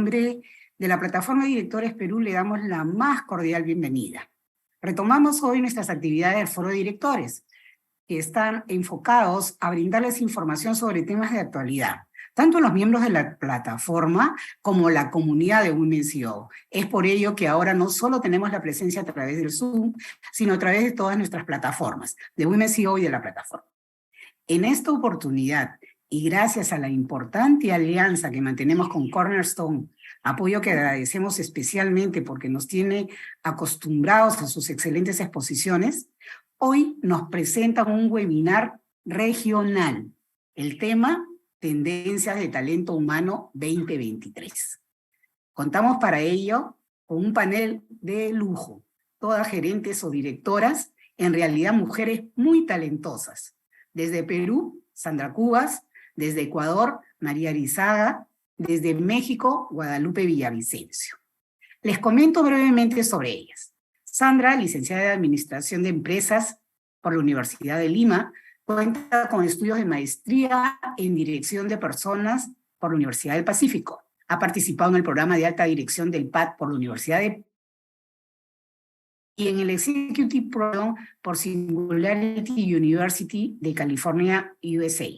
nombre de la Plataforma de Directores Perú le damos la más cordial bienvenida. Retomamos hoy nuestras actividades del Foro de Directores, que están enfocados a brindarles información sobre temas de actualidad, tanto los miembros de la plataforma como la comunidad de Women CEO. Es por ello que ahora no solo tenemos la presencia a través del Zoom, sino a través de todas nuestras plataformas, de Women CEO y de la plataforma. En esta oportunidad, y gracias a la importante alianza que mantenemos con Cornerstone, apoyo que agradecemos especialmente porque nos tiene acostumbrados a sus excelentes exposiciones, hoy nos presentan un webinar regional. El tema, Tendencias de Talento Humano 2023. Contamos para ello con un panel de lujo, todas gerentes o directoras, en realidad mujeres muy talentosas. Desde Perú, Sandra Cubas; desde Ecuador, María Arizaga; desde México, Guadalupe Villavicencio. Les comento brevemente sobre ellas. Sandra, licenciada de Administración de Empresas por la Universidad de Lima, cuenta con estudios de maestría en Dirección de Personas por la Universidad del Pacífico. Ha participado en el programa de alta dirección del PAD por la Universidad de y en el Executive Program por Singularity University de California, USA.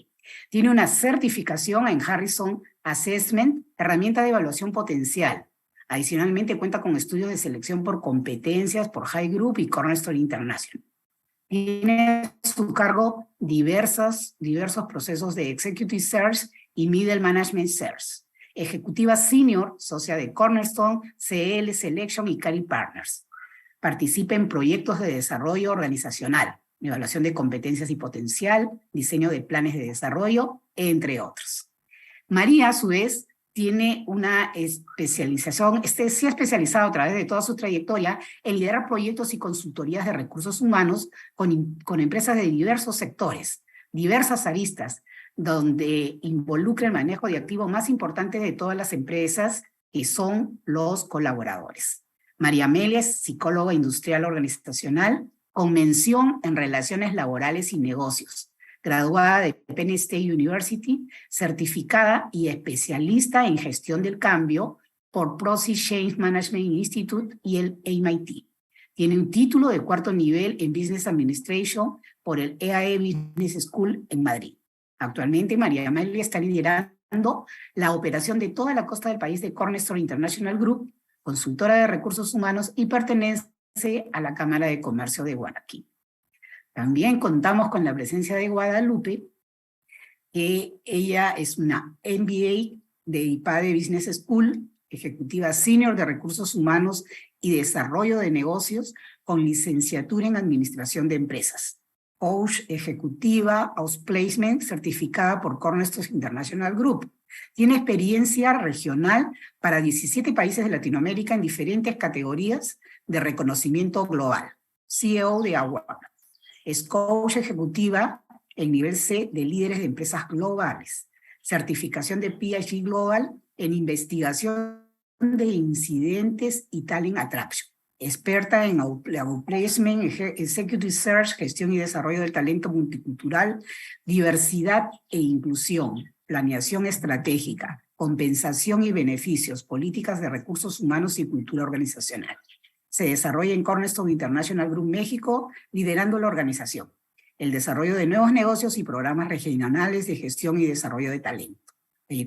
Tiene una certificación en Harrison Assessment, herramienta de evaluación potencial. Adicionalmente cuenta con estudios de selección por competencias por High Group y Cornerstone International. Tiene a su cargo diversos procesos de Executive Search y Middle Management Search. Ejecutiva Senior, socia de Cornerstone, CL Selection y Cali Partners. Participa en proyectos de desarrollo organizacional, evaluación de competencias y potencial, diseño de planes de desarrollo, entre otros. María, a su vez, tiene una especialización, se ha especializado a través de toda su trayectoria en liderar proyectos y consultorías de recursos humanos con empresas de diversos sectores, diversas aristas, donde involucra el manejo de activos más importantes de todas las empresas, que son los colaboradores. María Amelia es psicóloga industrial organizacional con mención en relaciones laborales y negocios, graduada de Penn State University, certificada y especialista en gestión del cambio por Process Change Management Institute y el MIT. Tiene un título de cuarto nivel en Business Administration por el EAE Business School en Madrid. Actualmente, María Amelia está liderando la operación de toda la costa del país de Cornerstone International Group, consultora de recursos humanos, y pertenece a la Cámara de Comercio de Guayaquil. También contamos con la presencia de Guadalupe, que ella es una MBA de IPADE Business School, ejecutiva senior de recursos humanos y desarrollo de negocios, con licenciatura en administración de empresas. Coach ejecutiva, Outplacement, certificada por Cornerstone International Group. Tiene experiencia regional para 17 países de Latinoamérica en diferentes categorías de reconocimiento global. CEO de Award. Es coach ejecutiva en nivel C de líderes de empresas globales. Certificación de PhD Global en investigación de incidentes y talent attraction. Experta en Outplacement, Executive Search, gestión y desarrollo del talento multicultural, diversidad e inclusión, planeación estratégica, compensación y beneficios, políticas de recursos humanos y cultura organizacional. Se desarrolla en Cornerstone International Group México, liderando la organización, el desarrollo de nuevos negocios y programas regionales de gestión y desarrollo de talento.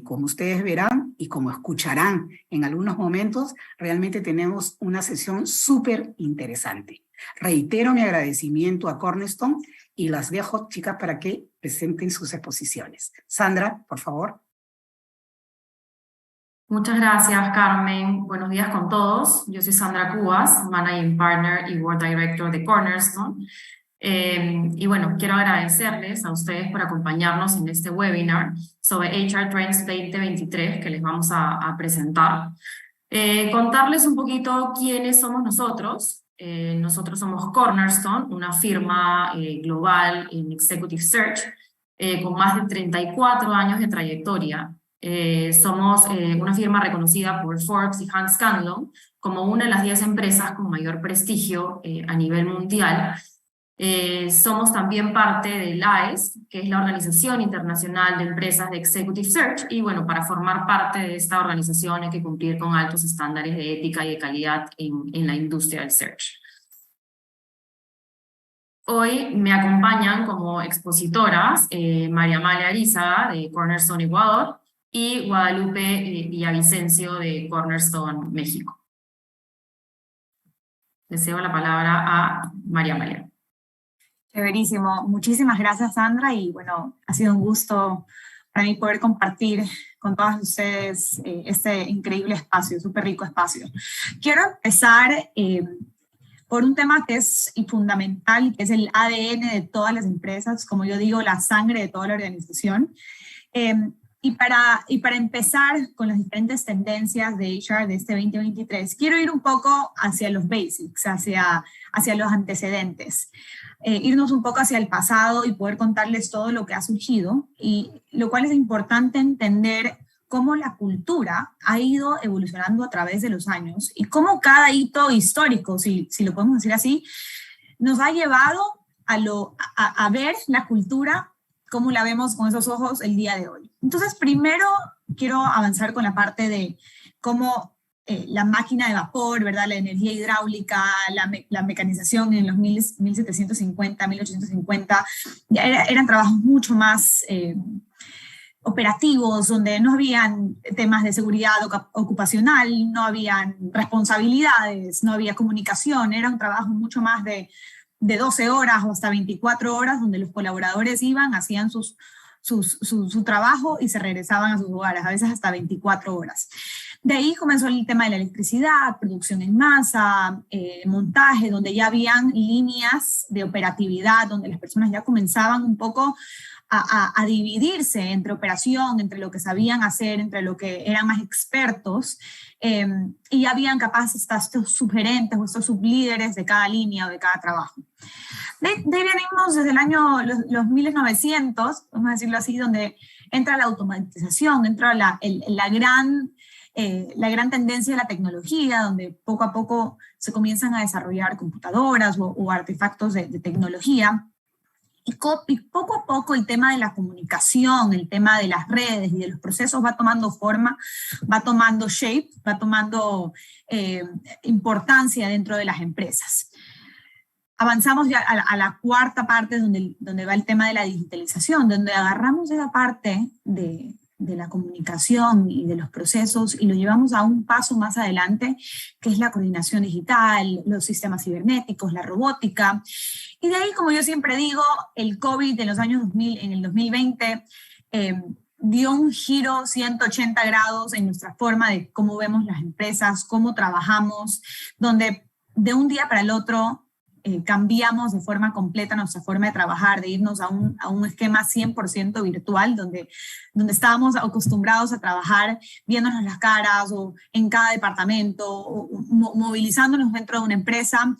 Como ustedes verán y como escucharán en algunos momentos, realmente tenemos una sesión súper interesante. Reitero mi agradecimiento a Cornerstone y las dejo, chicas, para que presenten sus exposiciones. Sandra, por favor. Muchas gracias, Carmen. Buenos días con todos. Yo soy Sandra Cubas, Managing Partner y Board Director de Cornerstone. Y bueno, quiero agradecerles a ustedes por acompañarnos en este webinar sobre HR Trends 2023 que les vamos a presentar. Contarles un poquito quiénes somos nosotros. Nosotros somos Cornerstone, una firma global en Executive Search con más de 34 años de trayectoria. Somos una firma reconocida por Forbes y Hans Scanlon como una de las 10 empresas con mayor prestigio a nivel mundial. Somos también parte del AES, que es la Organización Internacional de Empresas de Executive Search, y bueno, para formar parte de esta organización hay que cumplir con altos estándares de ética y de calidad en la industria del search. Hoy me acompañan como expositoras María Amalia Arizaga de Cornerstone Ecuador y Guadalupe Villavicencio de Cornerstone México. Le cedo la palabra a María Amalia. Chéverísimo. Muchísimas gracias, Sandra, y bueno, ha sido un gusto para mí poder compartir con todas ustedes este increíble espacio, súper rico espacio. Quiero empezar por un tema que es fundamental, que es el ADN de todas las empresas, como yo digo, la sangre de toda la organización. Y para empezar con las diferentes tendencias de HR de este 2023, quiero ir un poco hacia los basics, hacia los antecedentes. Irnos un poco hacia el pasado y poder contarles todo lo que ha surgido, y lo cual es importante entender cómo la cultura ha ido evolucionando a través de los años y cómo cada hito histórico, si lo podemos decir así, nos ha llevado a ver la cultura como la vemos con esos ojos el día de hoy. Entonces, primero quiero avanzar con la parte de cómo la máquina de vapor, ¿verdad? La energía hidráulica, la mecanización en los 1750, 1850, eran trabajos mucho más operativos, donde no habían temas de seguridad ocupacional, no habían responsabilidades, no había comunicación, era un trabajo mucho más de 12 horas o hasta 24 horas, donde los colaboradores iban, hacían su trabajo y se regresaban a sus hogares, a veces hasta 24 horas. De ahí comenzó el tema de la electricidad, producción en masa, montaje, donde ya habían líneas de operatividad, donde las personas ya comenzaban un poco a dividirse entre operación, entre lo que sabían hacer, entre lo que eran más expertos, y ya habían capaces estos subgerentes o estos sublíderes de cada línea o de cada trabajo. De ahí venimos desde el año, los 1900, vamos a decirlo así, donde entra la automatización, entra la gran tendencia de la tecnología, donde poco a poco se comienzan a desarrollar computadoras o artefactos de tecnología. Y poco a poco el tema de la comunicación, el tema de las redes y de los procesos va tomando forma, va tomando shape, va tomando importancia dentro de las empresas. Avanzamos ya a la cuarta parte donde va el tema de la digitalización, donde agarramos esa parte de la comunicación y de los procesos y lo llevamos a un paso más adelante, que es la coordinación digital, los sistemas cibernéticos, la robótica. Y de ahí, como yo siempre digo, el COVID en los años 2000, en el 2020, dio un giro 180 grados en nuestra forma de cómo vemos las empresas, cómo trabajamos, donde de un día para el otro cambiamos de forma completa nuestra forma de trabajar, de irnos a un esquema 100% virtual, donde estábamos acostumbrados a trabajar viéndonos las caras o en cada departamento, o movilizándonos dentro de una empresa,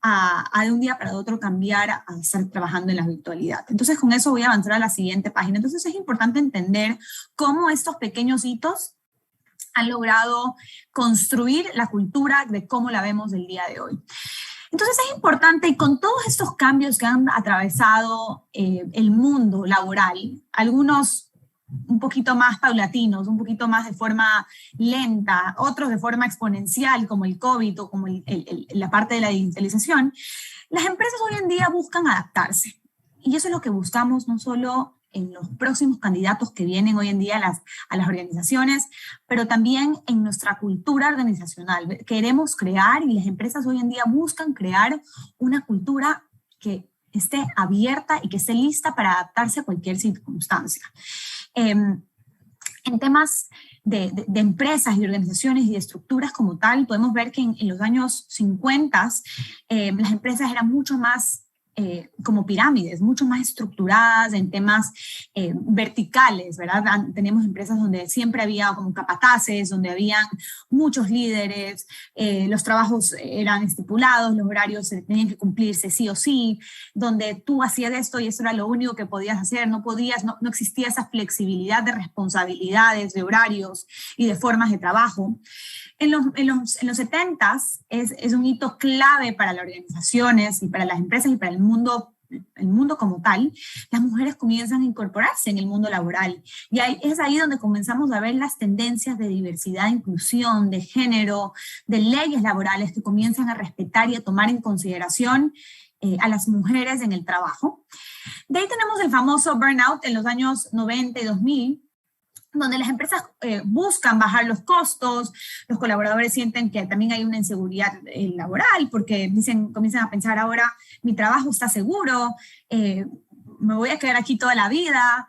a de un día para otro cambiar a estar trabajando en la virtualidad. Entonces, con eso voy a avanzar a la siguiente página. Entonces, es importante entender cómo estos pequeños hitos han logrado construir la cultura de cómo la vemos del día de hoy. Entonces es importante, y con todos estos cambios que han atravesado el mundo laboral, algunos un poquito más paulatinos, un poquito más de forma lenta, otros de forma exponencial, como el COVID o como la parte de la digitalización, las empresas hoy en día buscan adaptarse. Y eso es lo que buscamos no solo en los próximos candidatos que vienen hoy en día a las organizaciones, pero también en nuestra cultura organizacional. Queremos crear, y las empresas hoy en día buscan crear una cultura que esté abierta y que esté lista para adaptarse a cualquier circunstancia. En temas de empresas y organizaciones y de estructuras como tal, podemos ver que en los años 50 las empresas eran mucho más como pirámides, mucho más estructuradas en temas verticales, ¿verdad? Tenemos empresas donde siempre había como capataces, donde habían muchos líderes, los trabajos eran estipulados, los horarios tenían que cumplirse sí o sí, donde tú hacías esto y eso era lo único que podías hacer, no existía esa flexibilidad de responsabilidades, de horarios y de formas de trabajo. En los 70s es un hito clave para las organizaciones y para las empresas y para el el mundo como tal, las mujeres comienzan a incorporarse en el mundo laboral. Y es ahí donde comenzamos a ver las tendencias de diversidad, inclusión, de género, de leyes laborales que comienzan a respetar y a tomar en consideración a las mujeres en el trabajo. De ahí tenemos el famoso burnout en los años 90 y 2000, donde las empresas buscan bajar los costos, los colaboradores sienten que también hay una inseguridad laboral, porque comienzan a pensar ahora, mi trabajo está seguro, me voy a quedar aquí toda la vida,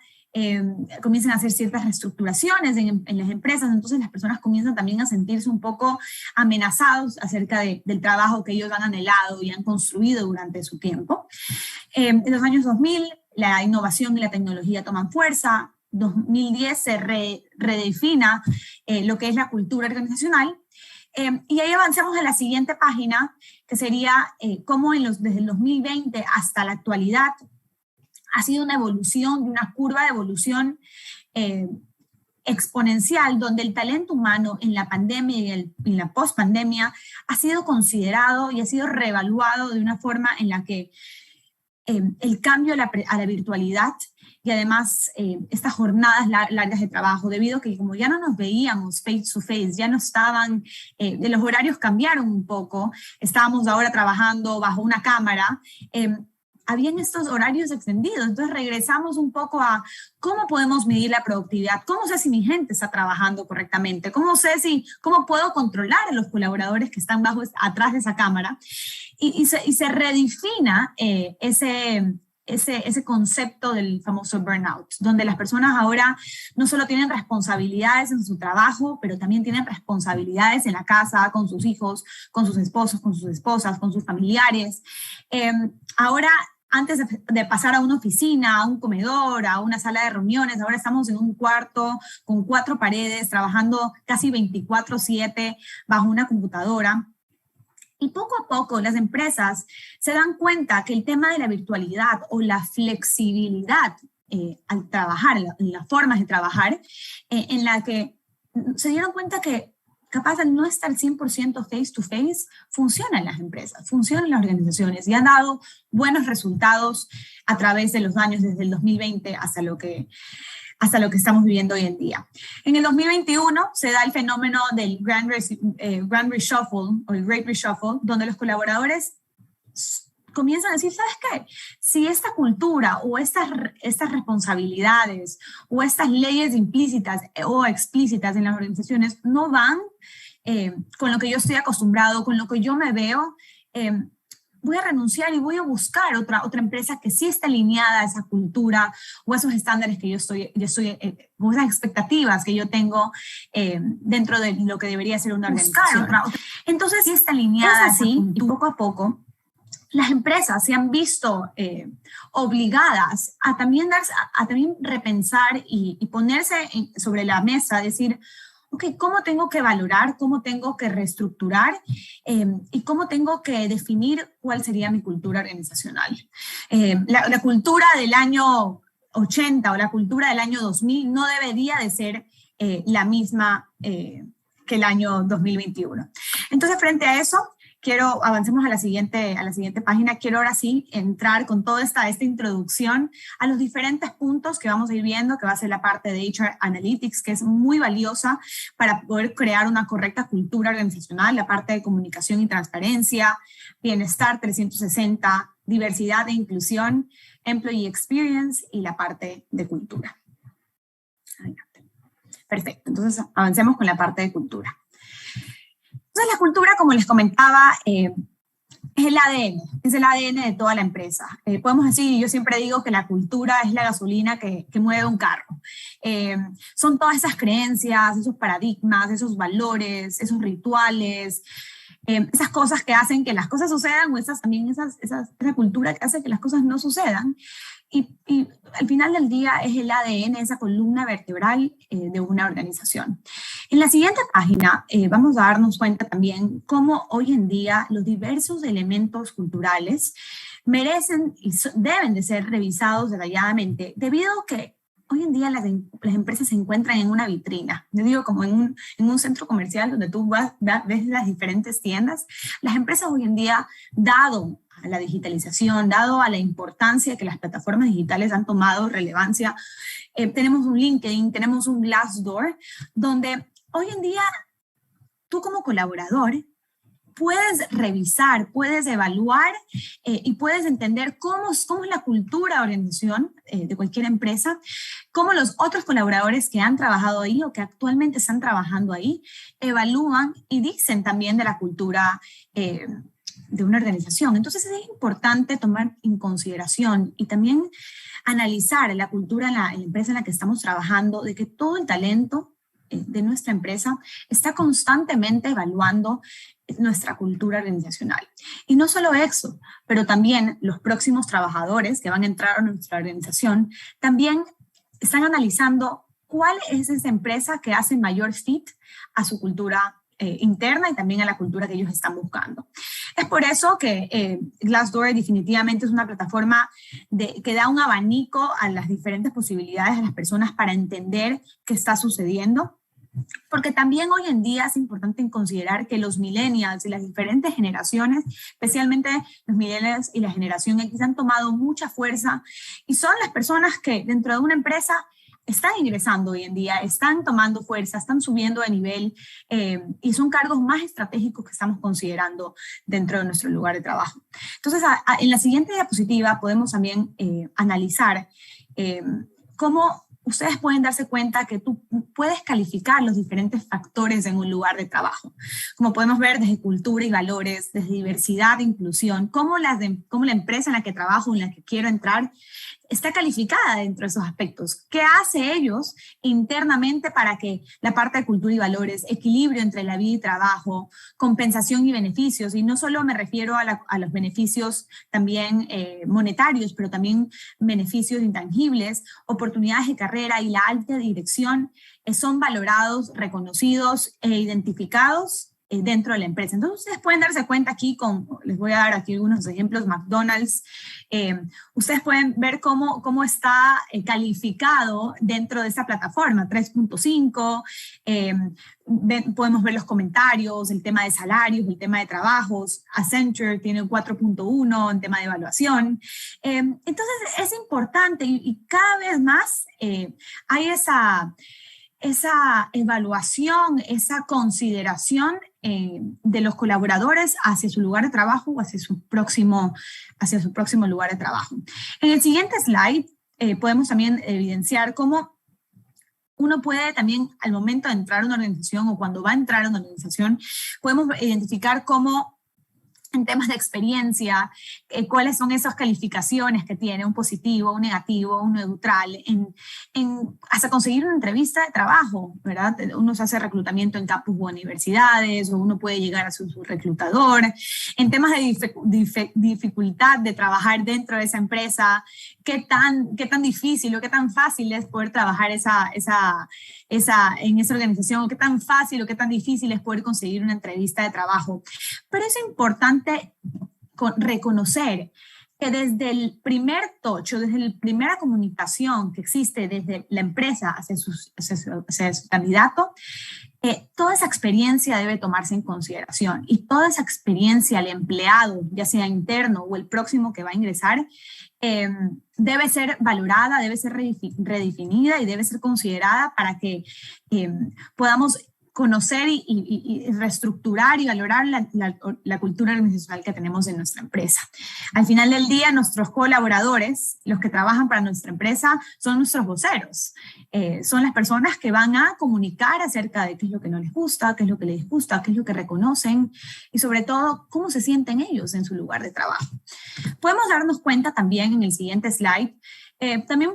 comienzan a hacer ciertas reestructuraciones en las empresas, entonces las personas comienzan también a sentirse un poco amenazados acerca del trabajo que ellos han anhelado y han construido durante su tiempo. En los años 2000, la innovación y la tecnología toman fuerza. 2010 se redefina lo que es la cultura organizacional, y ahí avanzamos a la siguiente página, que sería cómo desde el 2020 hasta la actualidad ha sido una evolución, una curva de evolución exponencial, donde el talento humano en la pandemia y en la post-pandemia ha sido considerado y ha sido reevaluado de una forma en la que el cambio a la virtualidad y además estas jornadas largas de trabajo, debido a que como ya no nos veíamos face to face, ya no estaban, los horarios cambiaron un poco, estábamos ahora trabajando bajo una cámara, habían estos horarios extendidos, entonces regresamos un poco a cómo podemos medir la productividad, cómo sé si mi gente está trabajando correctamente, cómo puedo controlar a los colaboradores que están atrás de esa cámara, y se redefina ese concepto del famoso burnout, donde las personas ahora no solo tienen responsabilidades en su trabajo, pero también tienen responsabilidades en la casa, con sus hijos, con sus esposos, con sus esposas, con sus familiares. Ahora, antes de pasar a una oficina, a un comedor, a una sala de reuniones, ahora estamos en un cuarto con 4 paredes, trabajando casi 24/7 bajo una computadora. Y poco a poco las empresas se dan cuenta que el tema de la virtualidad o la flexibilidad al trabajar, en las formas de trabajar, en la que se dieron cuenta que capaz de no estar 100% face to face, funciona en las empresas, funciona en las organizaciones y han dado buenos resultados a través de los años, desde el 2020 hasta lo que estamos viviendo hoy en día. En el 2021 se da el fenómeno del Grand Reshuffle o el Great Reshuffle, donde los colaboradores comienzan a decir, ¿sabes qué? Si esta cultura o estas responsabilidades o estas leyes implícitas o explícitas en las organizaciones no van con lo que yo estoy acostumbrado, con lo que yo me veo, voy a renunciar y voy a buscar otra empresa que sí esté alineada a esa cultura o a esos estándares que yo estoy o esas expectativas que yo tengo dentro de lo que debería ser una organización. Entonces, sí está alineada así, y poco a poco las empresas se han visto obligadas a también repensar y ponerse sobre la mesa, decir, ok, ¿cómo tengo que valorar, cómo tengo que reestructurar y cómo tengo que definir cuál sería mi cultura organizacional? La cultura del año 80 o la cultura del año 2000 no debería de ser la misma que el año 2021. Entonces, frente a eso, avancemos a la siguiente página. Quiero ahora sí entrar con toda esta introducción a los diferentes puntos que vamos a ir viendo, que va a ser la parte de HR Analytics, que es muy valiosa para poder crear una correcta cultura organizacional, la parte de comunicación y transparencia, bienestar 360, diversidad e inclusión, employee experience y la parte de cultura. Perfecto, entonces avancemos con la parte de cultura. Entonces, la cultura, como les comentaba, es el ADN de toda la empresa. Podemos decir, yo siempre digo que la cultura es la gasolina que mueve un carro. Son todas esas creencias, esos paradigmas, esos valores, esos rituales, esas cosas que hacen que las cosas sucedan, o esa cultura que hace que las cosas no sucedan. Y al final del día es el ADN, esa columna vertebral de una organización. En la siguiente página vamos a darnos cuenta también cómo hoy en día los diversos elementos culturales merecen y deben de ser revisados detalladamente, debido a que hoy en día las empresas se encuentran en una vitrina. Yo digo como en un centro comercial donde tú ves las diferentes tiendas. Las empresas hoy en día, dado la digitalización, dado a la importancia que las plataformas digitales han tomado relevancia, tenemos un LinkedIn, tenemos un Glassdoor, donde hoy en día tú como colaborador puedes revisar, puedes evaluar y puedes entender cómo es la cultura de organización de cualquier empresa, cómo los otros colaboradores que han trabajado ahí o que actualmente están trabajando ahí evalúan y dicen también de la cultura de una organización. Entonces es importante tomar en consideración y también analizar la cultura en la empresa en la que estamos trabajando, de que todo el talento de nuestra empresa está constantemente evaluando nuestra cultura organizacional. Y no solo eso, pero también los próximos trabajadores que van a entrar a nuestra organización también están analizando cuál es esa empresa que hace mayor fit a su cultura interna y también a la cultura que ellos están buscando. Es por eso que Glassdoor definitivamente es una plataforma que da un abanico a las diferentes posibilidades de las personas para entender qué está sucediendo. Porque también hoy en día es importante considerar que los millennials y las diferentes generaciones, especialmente los millennials y la generación X, han tomado mucha fuerza y son las personas que dentro de una empresa están ingresando hoy en día, están tomando fuerza, están subiendo de nivel y son cargos más estratégicos que estamos considerando dentro de nuestro lugar de trabajo. Entonces, en la siguiente diapositiva podemos también analizar cómo ustedes pueden darse cuenta que tú puedes calificar los diferentes factores en un lugar de trabajo. Como podemos ver, desde cultura y valores, desde diversidad e inclusión, cómo la empresa en la que trabajo, en la que quiero entrar, está calificada dentro de esos aspectos. ¿Qué hace ellos internamente para que la parte de cultura y valores, equilibrio entre la vida y trabajo, compensación y beneficios? Y no solo me refiero a los beneficios también monetarios, pero también beneficios intangibles, oportunidades de carrera y la alta dirección son valorados, reconocidos e identificados dentro de la empresa. Entonces ustedes pueden darse cuenta aquí, les voy a dar aquí algunos ejemplos, McDonald's, ustedes pueden ver cómo está calificado dentro de esta plataforma, 3.5, podemos ver los comentarios, el tema de salarios, el tema de trabajos, Accenture tiene un 4.1 en tema de evaluación. Entonces es importante y cada vez más hay esa evaluación, esa consideración de los colaboradores hacia su lugar de trabajo o hacia su próximo lugar de trabajo. En el siguiente slide podemos también evidenciar cómo uno puede también, al momento de entrar a una organización o cuando va a entrar a una organización, podemos identificar cómo en temas de experiencia, cuáles son esas calificaciones que tiene, un positivo, un negativo, un neutral, hasta conseguir una entrevista de trabajo, ¿verdad? Uno se hace reclutamiento en campus o universidades, o uno puede llegar a su reclutador. En temas de dificultad de trabajar dentro de esa empresa, qué tan difícil o qué tan fácil es poder trabajar en esa organización, o qué tan fácil o qué tan difícil es poder conseguir una entrevista de trabajo. Pero es importante reconocer que desde el primer touch, o desde la primera comunicación que existe desde la empresa hacia su candidato, toda esa experiencia debe tomarse en consideración, y toda esa experiencia al empleado, ya sea interno o el próximo que va a ingresar, debe ser valorada, debe ser redefinida y debe ser considerada para que podamos conocer y reestructurar y valorar la cultura organizacional que tenemos en nuestra empresa. Al final del día, nuestros colaboradores, los que trabajan para nuestra empresa, son nuestros voceros. Son las personas que van a comunicar acerca de qué es lo que no les gusta, qué es lo que les gusta, qué es lo que reconocen y sobre todo cómo se sienten ellos en su lugar de trabajo. Podemos darnos cuenta también en el siguiente slide, también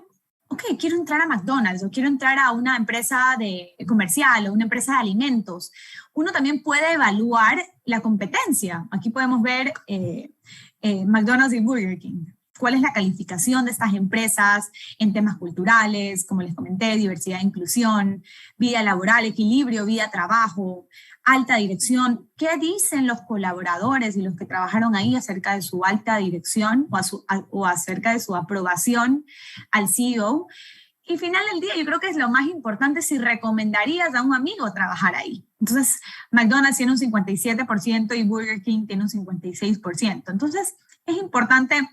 ok, quiero entrar a McDonald's o quiero entrar a una empresa comercial o una empresa de alimentos. Uno también puede evaluar la competencia. Aquí podemos ver McDonald's y Burger King. ¿Cuál es la calificación de estas empresas en temas culturales? Como les comenté, diversidad e inclusión, vida laboral, equilibrio, vida-trabajo, alta dirección. ¿Qué dicen los colaboradores y los que trabajaron ahí acerca de su alta dirección o acerca de su aprobación al CEO? Y al final del día, yo creo que es lo más importante, si recomendarías a un amigo trabajar ahí, Entonces, McDonald's tiene un 57% y Burger King tiene un 56%. Entonces, es importante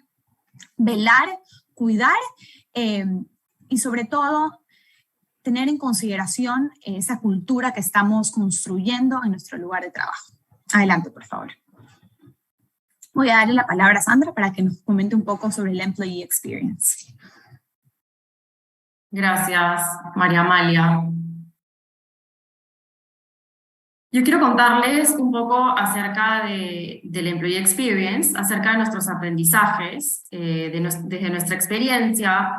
velar, cuidar y sobre todo tener en consideración esa cultura que estamos construyendo en nuestro lugar de trabajo. Adelante, por favor. Voy a darle la palabra a Sandra para que nos comente un poco sobre el Employee Experience. Gracias, María Amalia. Yo quiero contarles un poco acerca del Employee Experience, acerca de nuestros aprendizajes, desde nuestra experiencia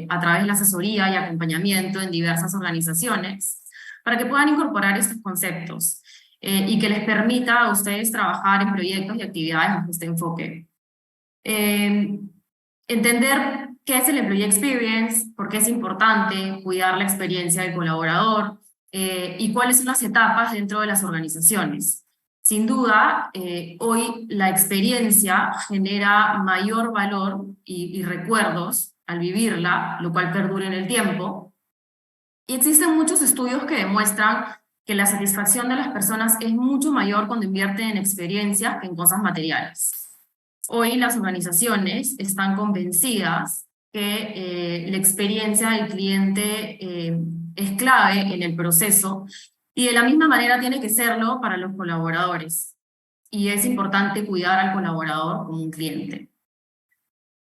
a través de la asesoría y acompañamiento en diversas organizaciones, para que puedan incorporar estos conceptos y que les permita a ustedes trabajar en proyectos y actividades bajo este enfoque. Entender qué es el Employee Experience, por qué es importante cuidar la experiencia del colaborador, y cuáles son las etapas dentro de las organizaciones. Sin duda, hoy la experiencia genera mayor valor y recuerdos al vivirla, lo cual perdura en el tiempo. Y existen muchos estudios que demuestran que la satisfacción de las personas es mucho mayor cuando invierten en experiencia que en cosas materiales. Hoy las organizaciones están convencidas que la experiencia del cliente es clave en el proceso y de la misma manera tiene que serlo para los colaboradores. Y es importante cuidar al colaborador como un cliente.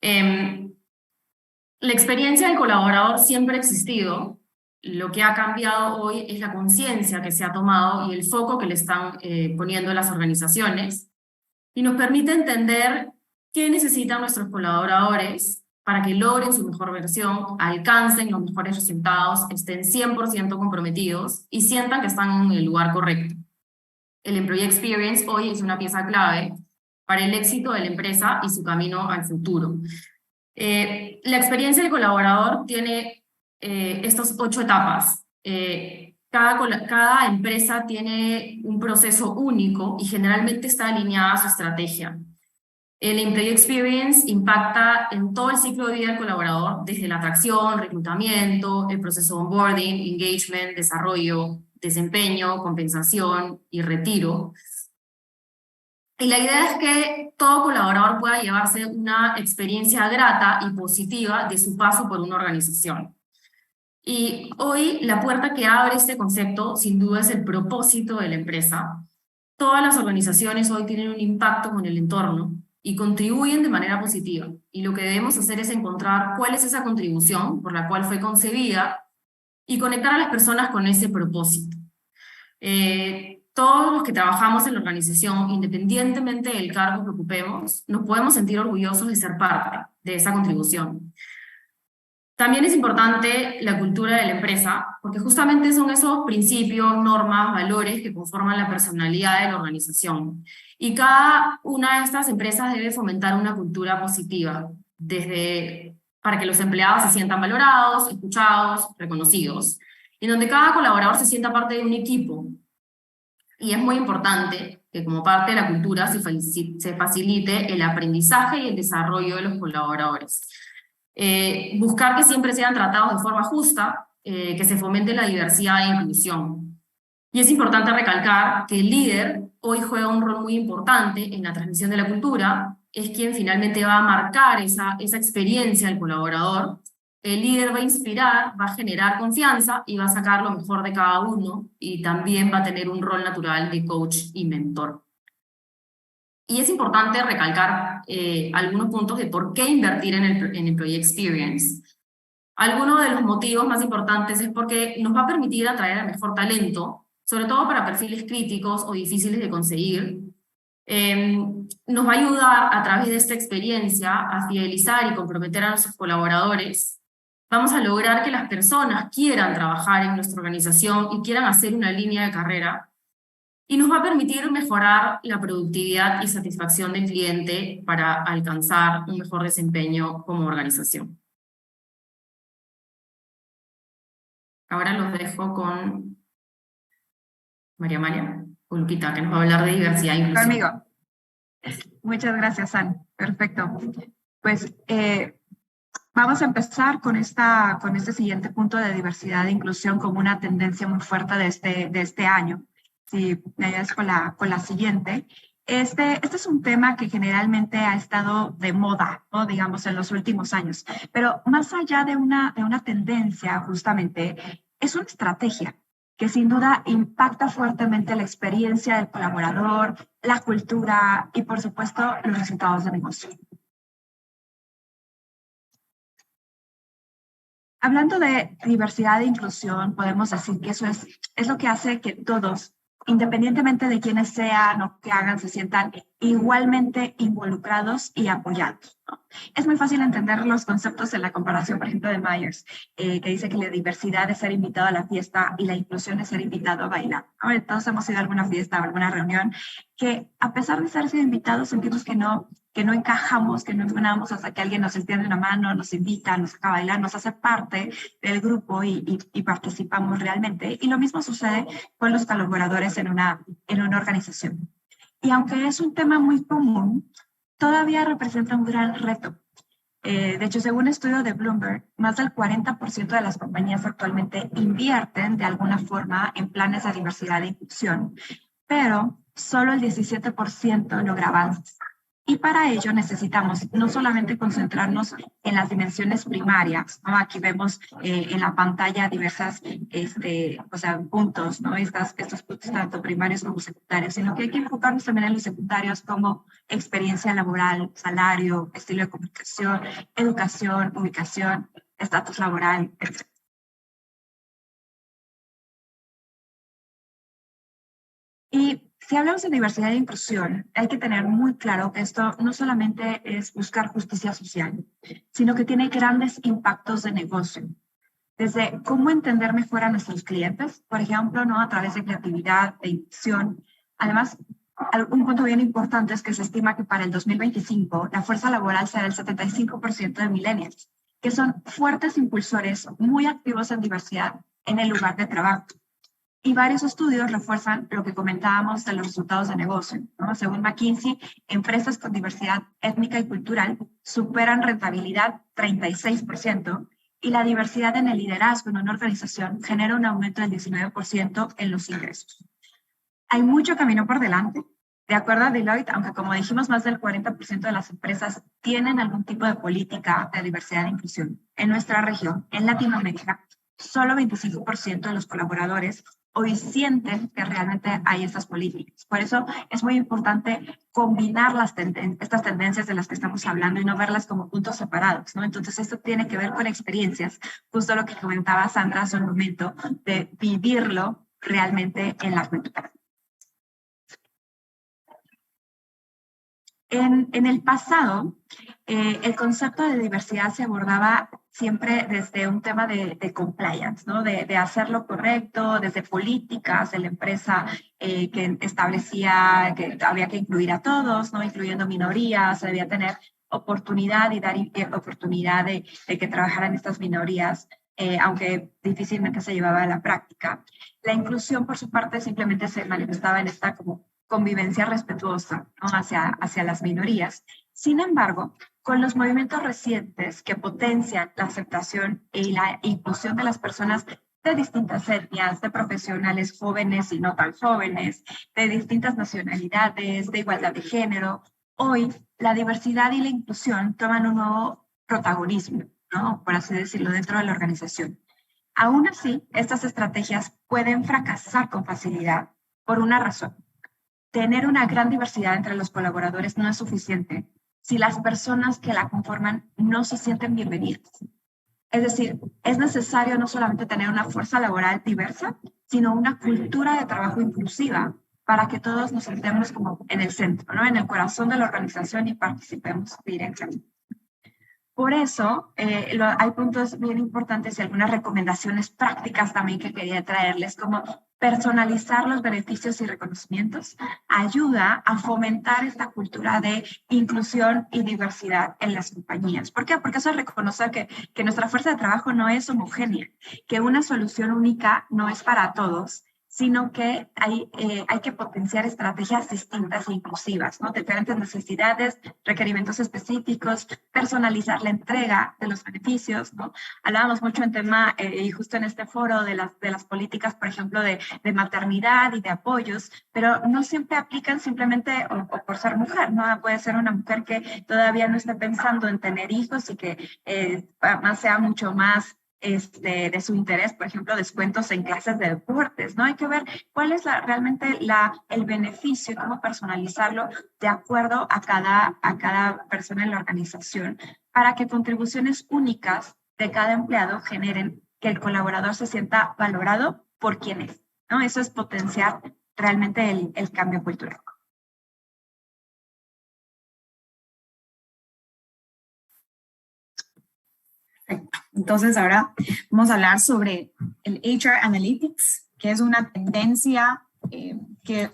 La experiencia del colaborador siempre ha existido. Lo que ha cambiado hoy es la conciencia que se ha tomado y el foco que le están poniendo las organizaciones. Y nos permite entender qué necesitan nuestros colaboradores para que logren su mejor versión, alcancen los mejores resultados, estén 100% comprometidos y sientan que están en el lugar correcto. El Employee Experience hoy es una pieza clave para el éxito de la empresa y su camino al futuro. La experiencia del colaborador tiene estas 8 etapas. Cada empresa tiene un proceso único y generalmente está alineada a su estrategia. El Employee Experience impacta en todo el ciclo de vida del colaborador, desde la atracción, reclutamiento, el proceso de onboarding, engagement, desarrollo, desempeño, compensación y retiro. Y la idea es que todo colaborador pueda llevarse una experiencia grata y positiva de su paso por una organización. Y hoy la puerta que abre este concepto, sin duda, es el propósito de la empresa. Todas las organizaciones hoy tienen un impacto con el entorno y contribuyen de manera positiva. Y lo que debemos hacer es encontrar cuál es esa contribución por la cual fue concebida y conectar a las personas con ese propósito. Todos los que trabajamos en la organización, independientemente del cargo que ocupemos, nos podemos sentir orgullosos de ser parte de esa contribución. También es importante la cultura de la empresa, porque justamente son esos principios, normas, valores que conforman la personalidad de la organización. Y cada una de estas empresas debe fomentar una cultura positiva, para que los empleados se sientan valorados, escuchados, reconocidos, y donde cada colaborador se sienta parte de un equipo. Y es muy importante que como parte de la cultura se facilite el aprendizaje y el desarrollo de los colaboradores. Buscar que siempre sean tratados de forma justa, que se fomente la diversidad e inclusión. Y es importante recalcar que el líder hoy juega un rol muy importante en la transmisión de la cultura, es quien finalmente va a marcar esa experiencia al colaborador. El líder va a inspirar, va a generar confianza y va a sacar lo mejor de cada uno y también va a tener un rol natural de coach y mentor. Y es importante recalcar algunos puntos de por qué invertir en el Employee Experience. Algunos de los motivos más importantes es porque nos va a permitir atraer al mejor talento, sobre todo para perfiles críticos o difíciles de conseguir. Nos va a ayudar a través de esta experiencia a fidelizar y comprometer a nuestros colaboradores. Vamos a lograr que las personas quieran trabajar en nuestra organización y quieran hacer una línea de carrera. Y nos va a permitir mejorar la productividad y satisfacción del cliente para alcanzar un mejor desempeño como organización. Ahora los dejo con María Amalia o Lupita, que nos va a hablar de diversidad e inclusión. Conmigo. Muchas gracias, San. Perfecto. Pues vamos a empezar con este siguiente punto de diversidad e inclusión como una tendencia muy fuerte de este año. si me ayudas con la siguiente. Este es un tema que generalmente ha estado de moda, ¿no? Digamos, en los últimos años. Pero más allá de una tendencia, justamente, es una estrategia que sin duda impacta fuertemente la experiencia del colaborador, la cultura y, por supuesto, los resultados de negocio. Hablando de diversidad e inclusión, podemos decir que eso es lo que hace que todos, independientemente de quiénes sean o qué hagan, se sientan igualmente involucrados y apoyados, ¿no? Es muy fácil entender los conceptos en la comparación, por ejemplo, de Myers, que dice que la diversidad es ser invitado a la fiesta y la inclusión es ser invitado a bailar, ¿no? Todos hemos ido a alguna fiesta o alguna reunión que, a pesar de ser invitados, sentimos que no encajamos, que no entonamos hasta que alguien nos extiende una mano, nos invita, nos saca a bailar, nos hace parte del grupo y participamos realmente. Y lo mismo sucede con los colaboradores en una organización. Y aunque es un tema muy común, todavía representa un gran reto. De hecho, según un estudio de Bloomberg, más del 40% de las compañías actualmente invierten de alguna forma en planes de diversidad e inclusión, pero solo el 17% logra avances. Y para ello necesitamos no solamente concentrarnos en las dimensiones primarias, ¿no? Aquí vemos en la pantalla diversas puntos, ¿no? Estos puntos tanto primarios como secundarios, sino que hay que enfocarnos también en los secundarios como experiencia laboral, salario, estilo de comunicación, educación, ubicación, estatus laboral, etc. Y si hablamos de diversidad e inclusión, hay que tener muy claro que esto no solamente es buscar justicia social, sino que tiene grandes impactos de negocio. Desde cómo entender mejor a nuestros clientes, por ejemplo, ¿no? A través de creatividad, de inclusión. Además, un punto bien importante es que se estima que para el 2025 la fuerza laboral será el 75% de millennials, que son fuertes impulsores muy activos en diversidad en el lugar de trabajo. Y varios estudios refuerzan lo que comentábamos de los resultados de negocio, ¿no? Según McKinsey, empresas con diversidad étnica y cultural superan rentabilidad 36% y la diversidad en el liderazgo en una organización genera un aumento del 19% en los ingresos. Hay mucho camino por delante. De acuerdo a Deloitte, aunque como dijimos, más del 40% de las empresas tienen algún tipo de política de diversidad e inclusión. En nuestra región, en Latinoamérica, solo 25% de los colaboradores hoy sienten que realmente hay estas políticas. Por eso es muy importante combinar estas tendencias de las que estamos hablando y no verlas como puntos separados, ¿no? Entonces, esto tiene que ver con experiencias, justo lo que comentaba Sandra hace un momento, de vivirlo realmente en la cultura. En el pasado, el concepto de diversidad se abordaba siempre desde un tema de compliance, ¿no? De hacer lo correcto, desde políticas de la empresa que establecía que había que incluir a todos, ¿no? Incluyendo minorías, debía tener oportunidad y dar oportunidad de que trabajaran estas minorías, aunque difícilmente se llevaba a la práctica. La inclusión, por su parte, simplemente se manifestaba en esta como convivencia respetuosa, ¿no? hacia las minorías. Sin embargo, con los movimientos recientes que potencian la aceptación y la inclusión de las personas de distintas etnias, de profesionales jóvenes y no tan jóvenes, de distintas nacionalidades, de igualdad de género, hoy la diversidad y la inclusión toman un nuevo protagonismo, ¿no? Por así decirlo, dentro de la organización. Aún así, estas estrategias pueden fracasar con facilidad por una razón. Tener una gran diversidad entre los colaboradores no es suficiente si las personas que la conforman no se sienten bienvenidas. Es decir, es necesario no solamente tener una fuerza laboral diversa, sino una cultura de trabajo inclusiva para que todos nos sentemos como en el centro, ¿no? En el corazón de la organización y participemos directamente. Por eso, hay puntos bien importantes y algunas recomendaciones prácticas también que quería traerles, como personalizar los beneficios y reconocimientos ayuda a fomentar esta cultura de inclusión y diversidad en las compañías. ¿Por qué? Porque eso reconoce que nuestra fuerza de trabajo no es homogénea, que una solución única no es para todos, sino que hay que potenciar estrategias distintas e inclusivas, ¿no? Diferentes necesidades, requerimientos específicos, personalizar la entrega de los beneficios, ¿no? Hablábamos mucho en tema, y justo en este foro, de las políticas, por ejemplo, de maternidad y de apoyos, pero no siempre aplican simplemente o por ser mujer, ¿no? Puede ser una mujer que todavía no está pensando en tener hijos y que más sea mucho más de su interés, por ejemplo, descuentos en clases de deportes, ¿no? Hay que ver cuál es realmente el beneficio y cómo personalizarlo de acuerdo a cada persona en la organización para que contribuciones únicas de cada empleado generen que el colaborador se sienta valorado por quien es, ¿no? Eso es potenciar realmente el cambio cultural. Entonces ahora vamos a hablar sobre el HR Analytics, que es una tendencia que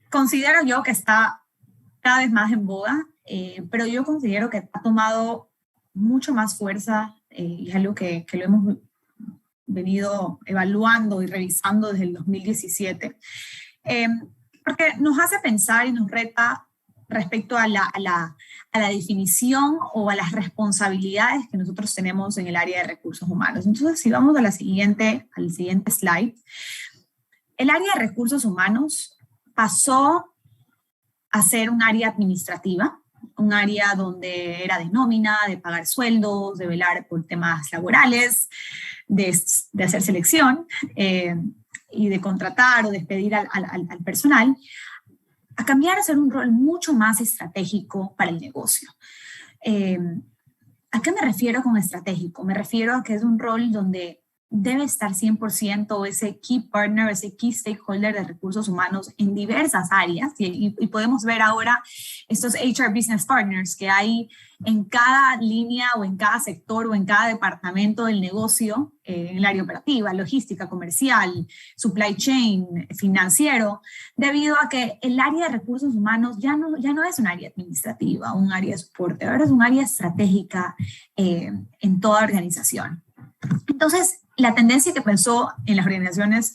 considero yo que está cada vez más en boga, pero yo considero que ha tomado mucho más fuerza y es algo que lo hemos venido evaluando y revisando desde el 2017, porque nos hace pensar y nos reta respecto a la definición o a las responsabilidades que nosotros tenemos en el área de recursos humanos. Entonces, si vamos al siguiente slide, el área de recursos humanos pasó a ser un área administrativa, un área donde era de nómina, de pagar sueldos, de velar por temas laborales, de hacer selección y de contratar o despedir al personal, a cambiar a ser un rol mucho más estratégico para el negocio. ¿A qué me refiero con estratégico? Me refiero a que es un rol donde debe estar 100% ese key partner, ese key stakeholder de recursos humanos en diversas áreas y podemos ver ahora estos HR Business Partners que hay en cada línea o en cada sector o en cada departamento del negocio, en el área operativa, logística, comercial, supply chain, financiero, debido a que el área de recursos humanos ya no es un área administrativa, un área de soporte, ahora es un área estratégica en toda organización. Entonces, la tendencia que pensó en las organizaciones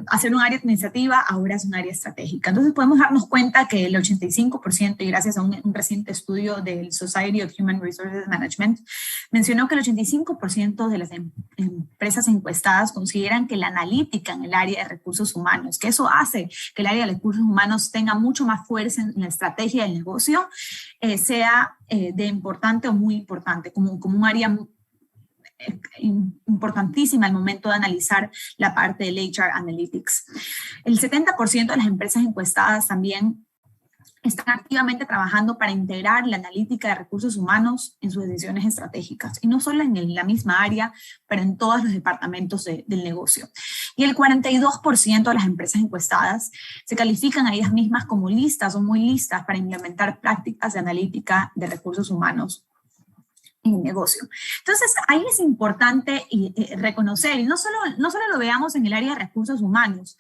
hacer un área administrativa ahora es un área estratégica. Entonces, podemos darnos cuenta que el 85%, y gracias a un reciente estudio del Society of Human Resources Management, mencionó que el 85% de las empresas encuestadas consideran que la analítica en el área de recursos humanos, que eso hace que el área de recursos humanos tenga mucho más fuerza en la estrategia del negocio, sea de importante o muy importante, como un área importantísima al momento de analizar la parte del HR Analytics. El 70% de las empresas encuestadas también están activamente trabajando para integrar la analítica de recursos humanos en sus decisiones estratégicas, y no solo en la misma área, pero en todos los departamentos del negocio. Y el 42% de las empresas encuestadas se califican a ellas mismas como listas o muy listas para implementar prácticas de analítica de recursos humanos en el negocio. Entonces, ahí es importante reconocer, y no solo lo veamos en el área de recursos humanos,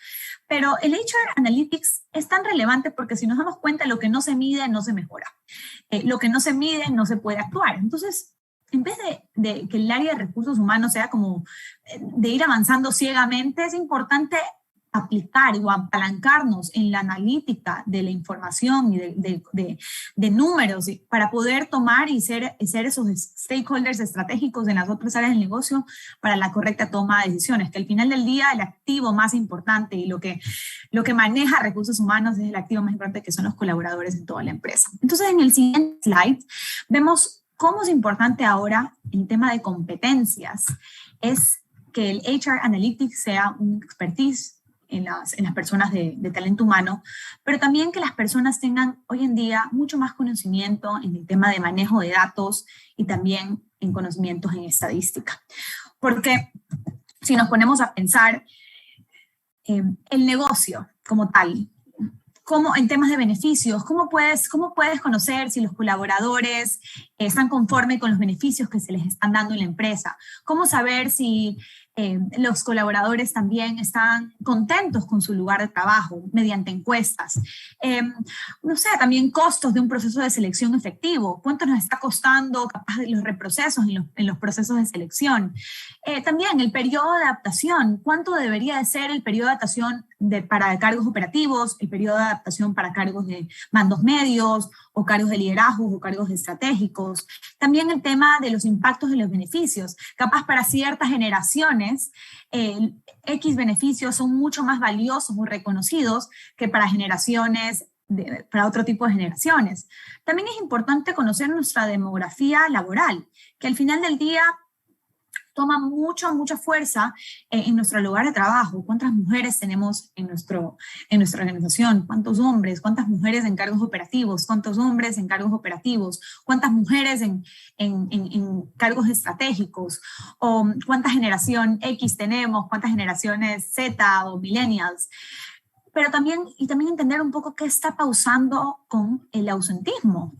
pero el HR Analytics es tan relevante porque si nos damos cuenta, lo que no se mide no se mejora. Lo que no se mide no se puede actuar. Entonces, en vez de que el área de recursos humanos sea como de ir avanzando ciegamente, es importante aplicar o apalancarnos en la analítica de la información y de números para poder tomar y ser esos stakeholders estratégicos en las otras áreas del negocio para la correcta toma de decisiones, que al final del día el activo más importante y lo que maneja recursos humanos es el activo más importante, que son los colaboradores en toda la empresa. Entonces, en el siguiente slide vemos cómo es importante ahora el tema de competencias, es que el HR Analytics sea un expertise en las personas de talento humano, pero también que las personas tengan hoy en día mucho más conocimiento en el tema de manejo de datos y también en conocimientos en estadística. Porque si nos ponemos a pensar el negocio como tal, ¿cómo, en temas de beneficios, cómo puedes conocer si los colaboradores están conformes con los beneficios que se les están dando en la empresa? ¿Cómo saber si Los colaboradores también están contentos con su lugar de trabajo mediante encuestas. No sé, también costos de un proceso de selección efectivo. ¿Cuánto nos está costando capaz de los reprocesos en los procesos de selección? También el periodo de adaptación. ¿Cuánto debería de ser el periodo de adaptación para cargos operativos, el periodo de adaptación para cargos de mandos medios o cargos de liderazgo o cargos estratégicos? También el tema de los impactos de los beneficios. Capaz para ciertas generaciones, X beneficios son mucho más valiosos o reconocidos que para generaciones, para otro tipo de generaciones. También es importante conocer nuestra demografía laboral, que al final del día toma mucha fuerza en nuestro lugar de trabajo. ¿Cuántas mujeres tenemos en nuestra organización? ¿Cuántos hombres? ¿Cuántas mujeres en cargos operativos? ¿Cuántos hombres en cargos operativos? ¿Cuántas mujeres en cargos estratégicos? ¿O cuánta generación X tenemos? ¿Cuántas generaciones Z o millennials? Pero también entender un poco qué está pasando con el ausentismo.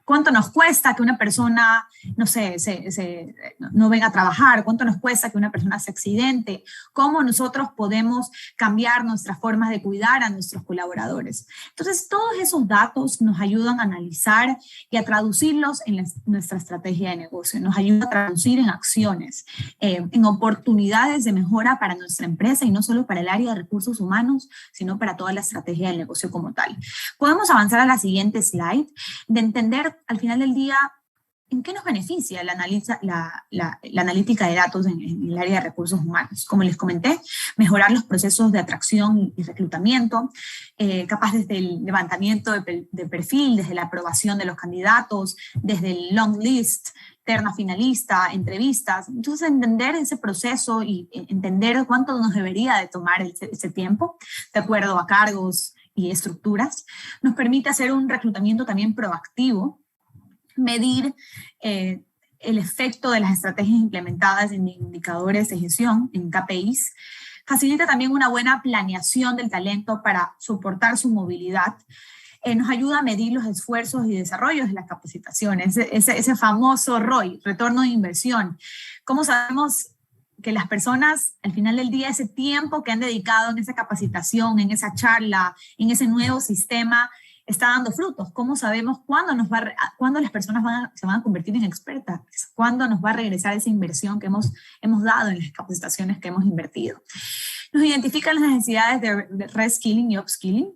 ¿Cuánto nos cuesta que una persona, no sé, no venga a trabajar? ¿Cuánto nos cuesta que una persona se accidente? ¿Cómo nosotros podemos cambiar nuestras formas de cuidar a nuestros colaboradores? Entonces, todos esos datos nos ayudan a analizar y a traducirlos en nuestra estrategia de negocio. Nos ayuda a traducir en acciones, en oportunidades de mejora para nuestra empresa y no solo para el área de recursos humanos, sino para toda la estrategia del negocio como tal. Podemos avanzar a la siguiente slide de entender al final del día, ¿en qué nos beneficia la analítica de datos en el área de recursos humanos? Como les comenté, mejorar los procesos de atracción y reclutamiento, capaz desde el levantamiento de perfil, desde la aprobación de los candidatos, desde el long list, terna finalista, entrevistas. Entonces, entender ese proceso y entender cuánto nos debería de tomar ese tiempo, de acuerdo a cargos y estructuras, nos permite hacer un reclutamiento también proactivo, medir el efecto de las estrategias implementadas en indicadores de gestión, en KPIs, facilita también una buena planeación del talento para soportar su movilidad, nos ayuda a medir los esfuerzos y desarrollos de las capacitaciones, ese famoso ROI, retorno de inversión. ¿Cómo sabemos que las personas, al final del día, ese tiempo que han dedicado en esa capacitación, en esa charla, en ese nuevo sistema, está dando frutos? ¿Cómo sabemos cuándo las personas se van a convertir en expertas? ¿Cuándo nos va a regresar esa inversión que hemos dado en las capacitaciones que hemos invertido? Nos identifican las necesidades de reskilling y upskilling.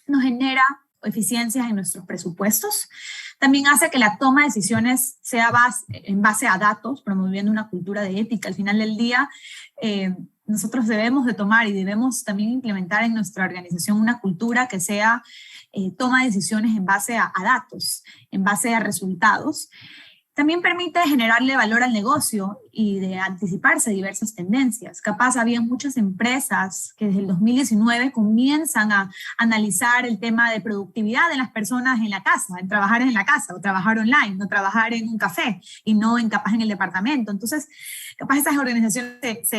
Nos genera eficiencias en nuestros presupuestos. También hace que la toma de decisiones sea en base a datos, promoviendo una cultura de ética. Al final del día, nosotros debemos de tomar y debemos también implementar en nuestra organización una cultura que sea toma decisiones en base a datos, en base a resultados. También permite generarle valor al negocio y de anticiparse a diversas tendencias. Capaz había muchas empresas que desde el 2019 comienzan a analizar el tema de productividad de las personas en la casa, en trabajar en la casa, o trabajar online, o trabajar en un café, y no capaz en el departamento. Entonces, capaz esas organizaciones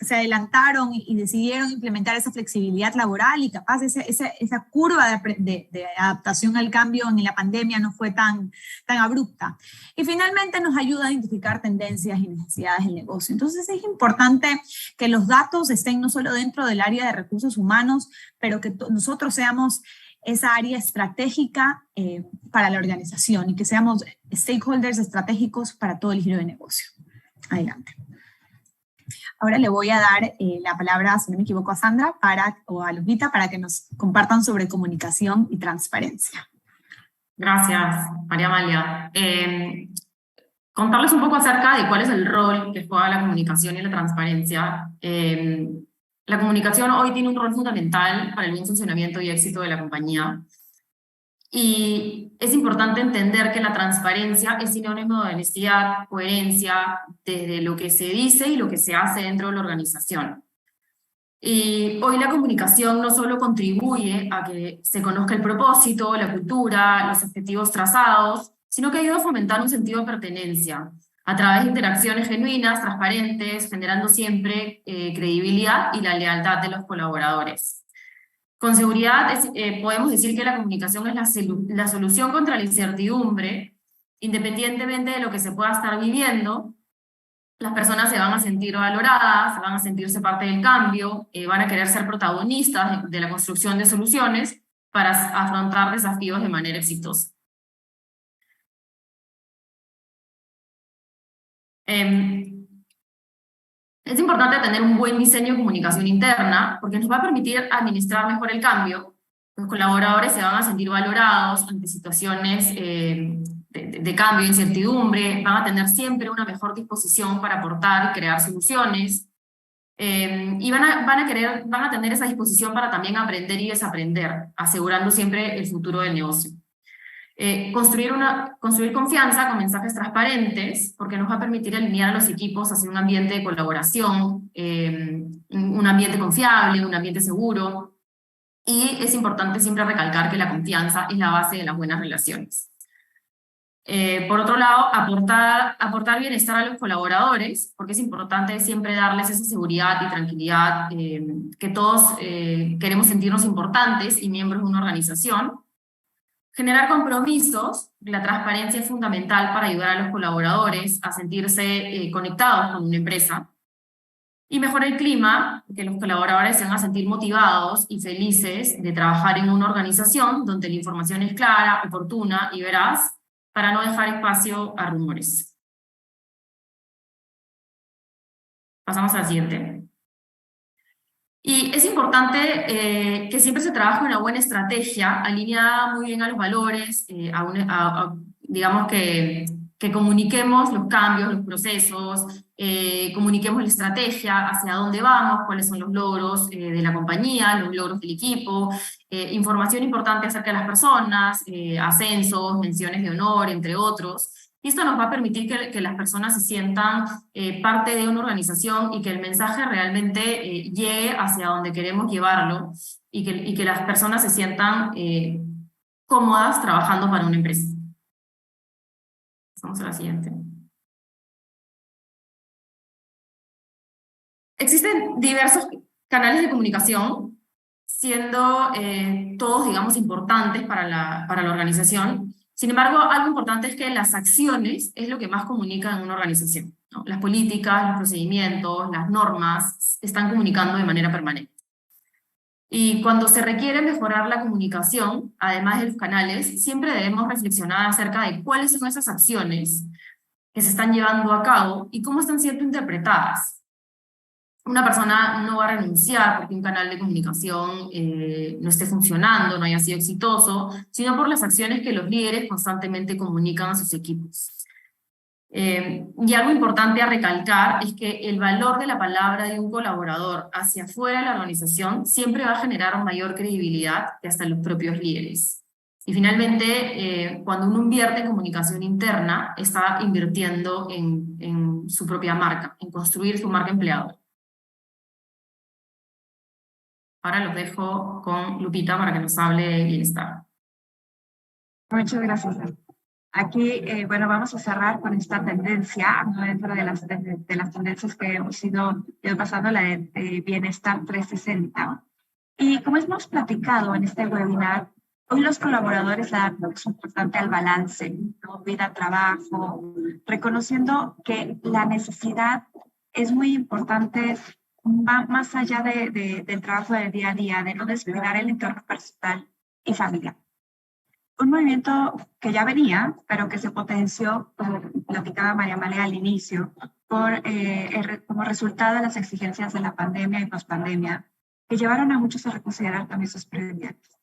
se adelantaron y decidieron implementar esa flexibilidad laboral, y capaz esa curva de adaptación al cambio en la pandemia no fue tan abrupta. Y finalmente nos ayuda a identificar tendencias y necesidades del negocio. Entonces es importante que los datos estén no solo dentro del área de recursos humanos, pero que nosotros seamos esa área estratégica para la organización y que seamos stakeholders estratégicos para todo el giro de negocio. Adelante. Ahora le voy a dar la palabra, si no me equivoco, a Sandra o a Lupita para que nos compartan sobre comunicación y transparencia. Gracias, María Amalia. Contarles un poco acerca de cuál es el rol que juega la comunicación y la transparencia. La comunicación hoy tiene un rol fundamental para el buen funcionamiento y éxito de la compañía. Y es importante entender que la transparencia es sinónimo de honestidad, coherencia, desde lo que se dice y lo que se hace dentro de la organización. Y hoy la comunicación no solo contribuye a que se conozca el propósito, la cultura, los objetivos trazados, sino que ayuda a fomentar un sentido de pertenencia a través de interacciones genuinas, transparentes, generando siempre credibilidad y la lealtad de los colaboradores. Con seguridad podemos decir que la comunicación es la solución contra la incertidumbre, independientemente de lo que se pueda estar viviendo, Las personas se van a sentir valoradas, van a sentirse parte del cambio, van a querer ser protagonistas de la construcción de soluciones para afrontar desafíos de manera exitosa. Es importante tener un buen diseño de comunicación interna porque nos va a permitir administrar mejor el cambio. Los colaboradores se van a sentir valorados ante situaciones de cambio e incertidumbre, van a tener siempre una mejor disposición para aportar y crear soluciones, y van a tener esa disposición para también aprender y desaprender, asegurando siempre el futuro del negocio. Construir confianza con mensajes transparentes, porque nos va a permitir alinear a los equipos hacia un ambiente de colaboración, un ambiente confiable, un ambiente seguro, y es importante siempre recalcar que la confianza es la base de las buenas relaciones. Por otro lado, aportar bienestar a los colaboradores, porque es importante siempre darles esa seguridad y tranquilidad, que todos queremos sentirnos importantes y miembros de una organización. Generar compromisos, la transparencia es fundamental para ayudar a los colaboradores a sentirse conectados con una empresa. Y mejorar el clima, que los colaboradores se van a sentir motivados y felices de trabajar en una organización donde la información es clara, oportuna y veraz, para no dejar espacio a rumores. Pasamos al siguiente. Y es importante que siempre se trabaje una buena estrategia, alineada muy bien a los valores, digamos que comuniquemos los cambios, los procesos, comuniquemos la estrategia, hacia dónde vamos, cuáles son los logros de la compañía, los logros del equipo, información importante acerca de las personas, ascensos, menciones de honor, entre otros. Y esto nos va a permitir que las personas se sientan parte de una organización y que el mensaje realmente llegue hacia donde queremos llevarlo y que las personas se sientan cómodas trabajando para una empresa. Vamos a la siguiente. Existen diversos canales de comunicación, siendo todos, digamos, importantes para la organización. Sin embargo, algo importante es que las acciones es lo que más comunica en una organización, ¿no? Las políticas, los procedimientos, las normas están comunicando de manera permanente. Y cuando se requiere mejorar la comunicación, además de los canales, siempre debemos reflexionar acerca de cuáles son esas acciones que se están llevando a cabo y cómo están siendo interpretadas. Una persona no va a renunciar porque un canal de comunicación no esté funcionando, no haya sido exitoso, sino por las acciones que los líderes constantemente comunican a sus equipos. Y algo importante a recalcar es que el valor de la palabra de un colaborador hacia afuera de la organización siempre va a generar mayor credibilidad que hasta los propios líderes. Y finalmente, cuando uno invierte en comunicación interna, está invirtiendo en su propia marca, en construir su marca empleadora. Ahora los dejo con Lupita para que nos hable de bienestar. Muchas gracias. Aquí, bueno, vamos a cerrar con esta tendencia, dentro de las tendencias que hemos ido pasando, la de bienestar 360. Y como hemos platicado en este webinar, hoy los colaboradores le dan mucho importante al balance, ¿no? Vida-trabajo, reconociendo que la necesidad es muy importante, va más allá del trabajo del día a día, de no descuidar el entorno personal y familiar. Un movimiento que ya venía, pero que se potenció, como platicaba María Amalia al inicio, como resultado de las exigencias de la pandemia y pospandemia, que llevaron a muchos a reconsiderar también sus prioridades.